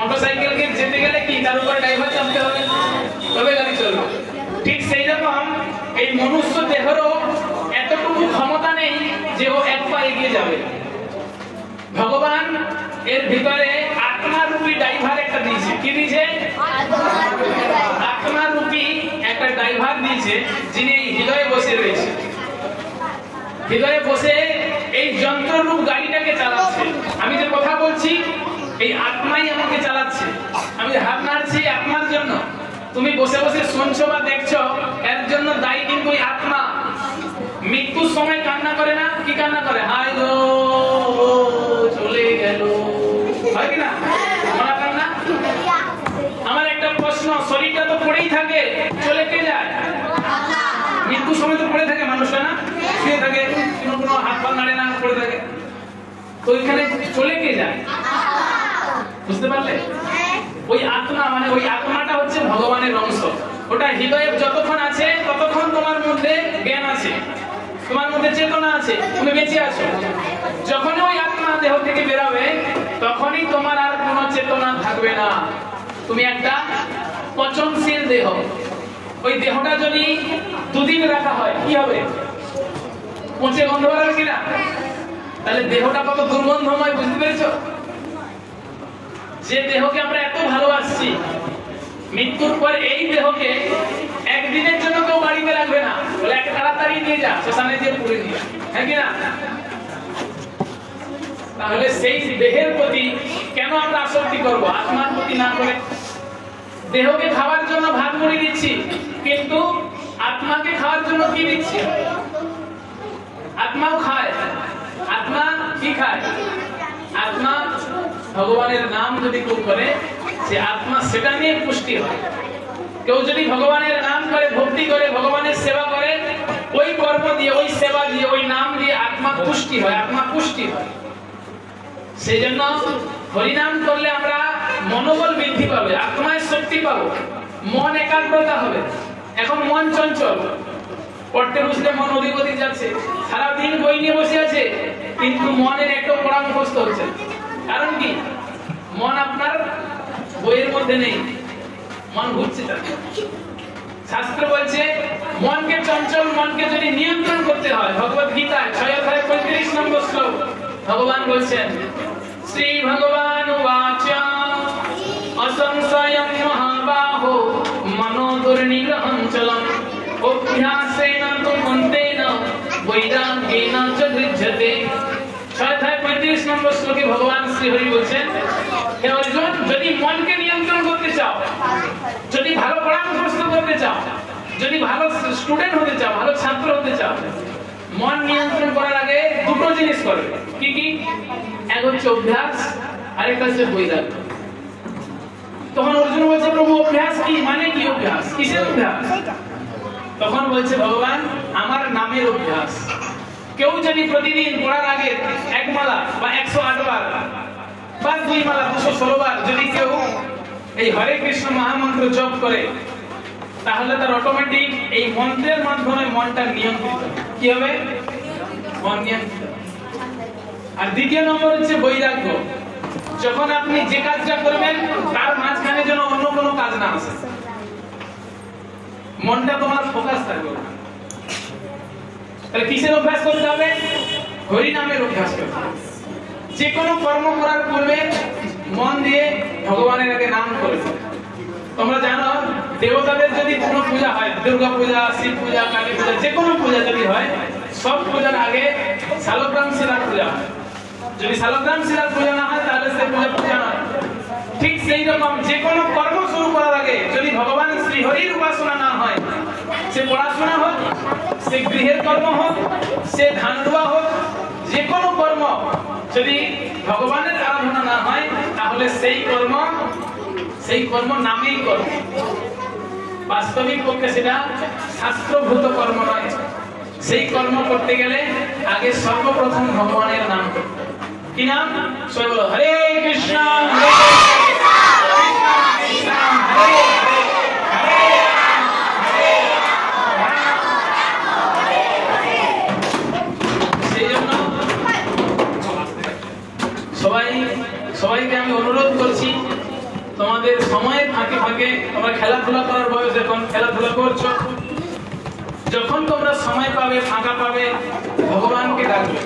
মোটরসাইকেলকে যেতে গেলে কি তার উপরে ড্রাইভার চাপতে হবে, তবে গাড়ি চলবে। ঠিক সেই রকম এই মনুষ্য দেহেরও এতটুকু ক্ষমতা নেই যে ও এক পা এগিয়ে যাবে। ভগবান এর ভিতরে আত্মা রূপী ড্রাইভার একটা দিয়েছে। কি দিয়েছে? আত্মা রূপী একটা ড্রাইভার দিয়েছে, যিনি হৃদয়ে বসে রয়েছে। হৃদয়ে বসে এই যন্ত্ররূপ গাড়িটাকে চালাচ্ছে। আমি যে কথা বলছি এই আত্মাই আমাকে চালাচ্ছে। আমি হাত নাড়ছি আত্মার জন্য। তুমি বসে বসে শুনছো বা দেখছো, এর জন্য দায়ী কিন্তু ওই আত্মা। মৃত্যুর সময় কান্না করে না? কি কান্না করে? হায় গো চলে গেল, হয় কি না? মনে করেন না? আমার একটা প্রশ্ন, শরীরটা তো পড়েই থাকে, চলে কে যায়? মৃত্যুর সময় তো পড়ে থাকে মানুষটা, না শুয়ে থাকে, কোনো হাত পা নাড়ে না, পড়ে থাকে। তো ওইখানে চলে কে যায়? বুঝতে পারলে? ওই আত্মা মানে ওই আত্মাটা হচ্ছে ভগবানের অংশ। ওটা হৃদয়ে যতক্ষণ আছে ততক্ষণ তোমার মধ্যে জ্ঞান আছে, তোমার মধ্যে চেতনা আছে, তুমি বেঁচে আছো। যখন ওই আত্মা দেহ থেকে বেরোবে তখনই তোমার আর কোনো চেতনা থাকবে না। তুমি একটা পচনশীল দেহ। ওই দেহটা যদি দুদিন রাখা হয় কি হবে? পচে গন্ধ বেরোবে কিনা? তাহলে দেহটা কত দুর্গন্ধময়, বুঝতে পেরেছো? যে দেহকে আমরা এত ভালোবাসছি, মৃত্যুর পর এই দেহকে একদিনের জন্য কেউ বাড়িতে রাখবে না, বলে একটা তাড়াতাড়ি নিয়ে যা, শ্মশানে দিয়ে পুড়ে দিয়ে, হ্যাঁ কি না? তাহলে সেই দেহের প্রতি কেন আমরা আসক্তি করব, আত্মার প্রতি না করে? দেহকে খাওয়ার জন্য ভাত মুড়ি দিচ্ছি, কিন্তু আত্মাকে খাওয়ার জন্য কি দিচ্ছি? আত্মাও খায়। আত্মা কি খায়? আত্মা ভগবানের নাম যদি কেউ করে, সে আত্মা সেটা নিয়ে পুষ্টি হয়। কেউ যদি ভগবানের নাম করে, ভক্তি করে, ভগবানের সেবা করে, ওই কর্ম দিয়ে, ওই সেবা দিয়ে, ওই নাম দিয়ে আত্মা পুষ্টি হয়, আত্মা পুষ্টি হয়। সেই জন্য হরিনাম করলে আমরা মনোবল বৃদ্ধি পাবে, আত্মায় শক্তি পাবো, মন একাগ্রতা হবে। এখন মন চঞ্চল, পড়তে বসলে মন ওদিক ওদিক যাচ্ছে, সারাদিন বই নিয়ে বসে আছে, কিন্তু মনের একটা পড়া মুখস্থ হচ্ছে। কারণ কি? মন আপনার বইয়ের মধ্যে নেই, মন ঘুরছে। শাস্ত্র বলছে মনকে, চঞ্চল মনকে যদি নিয়ন্ত্রণ করতে হয়, ভগবত গীতায় 6:35 নম্বর শ্লোক ভগবান বলছেন, শ্রী ভগবান উবাচ অসংশয়ং মহাবাহো মনো দুর্নিগ্রহং চলং অভ্যাসেন তু মন্তেন বৈরাগ্যেন চ গৃহ্যতে। 6:35 নম্বর শ্লোকে ভগবান শ্রী হরি বলছেন, হে অর্জুন, যদি মনকে নিয়ন্ত্রণ করতে চাও, যদি ভালো পড়া মুখস্থ করতে চাও, যদি ভালো স্টুডেন্ট হতে চাও, ভালো ছাত্র হতে চাও, মন নিয়ন্ত্রণ করার আগে দুটো জিনিস করবে। কি কি? এক হচ্ছে অভ্যাস, আরেকটা হচ্ছে বৈরাগ্য। তখন অর্জুন বলছে, প্রভু অভ্যাস কি? মানে কি অভ্যাস? কিসের অভ্যাস? তখন বলছে ভগবান, আমার নামের অভ্যাস। কেউ যদি প্রতিদিন পড়ার আগে 1 মালা বা 108 বার বা 2 মালা 216 বার যদি কেউ এই হরে কৃষ্ণ মহামন্ত্র জপ করে, তাহলে তার অটোমেটিক এই মন্ত্রের মাধ্যমে মনটা নিয়ন্ত্রিত। কি হবে? মন নিয়ন্ত্রিত। আর দ্বিতীয় নম্বর হচ্ছে বৈরাগ্য। যখন আপনি যে কাজটা করবেন তার মাঝখানে যেন অন্য কোনো কাজ না আসে, মনটা তোমার ফোকাস থাকবে। তাহলে কিসের অভ্যাস করতে হবে? হরি নামের অভ্যাস করতে হবে। যে কোনো কর্ম করার পূর্বে মন দিয়ে ভগবানের আগে নাম করবে। তোমরা জানো, দেবতাদের যদি কোনো পূজা হয়, দুর্গা পূজা, শিব পূজা, কালী পূজা, যে কোনো পূজা যদি হয়, সব পূজার আগে শালগ্রাম শিলার পূজা হয়। যদি শালগ্রাম শিলার পূজা না হয় তাহলে সে পূজা নয়। ঠিক সেই রকম যে কোনো কর্ম শুরু করার আগে যদি ভগবান শ্রী হরির উপাসনা না হয়, সে পড়াশোনা হোক, সে গৃহের কর্ম হোক, সে ধান রোয়া হোক, যে কোনো কর্ম যদি ভগবানের আরাধনা না হয়, তাহলে সেই কর্ম নামেই কর্ম। বাস্তবিক পক্ষে সেটা শাস্ত্রভূত কর্ম নয়। সেই কর্ম করতে গেলে আগে সর্বপ্রথম ভগবানের নাম করতে। কি নাম? সবাই বলো, হরে কৃষ্ণ হরে কৃষ্ণ হরে সবাইকে আমি অনুরোধ করছি, থেকে তোমরা খেলাধুলা করার বয়স, এখন খেলাধুলা করছো। যখন তোমরা সময় পাবে, ফাঁকা পাবে, ভগবানকে ডাকবে।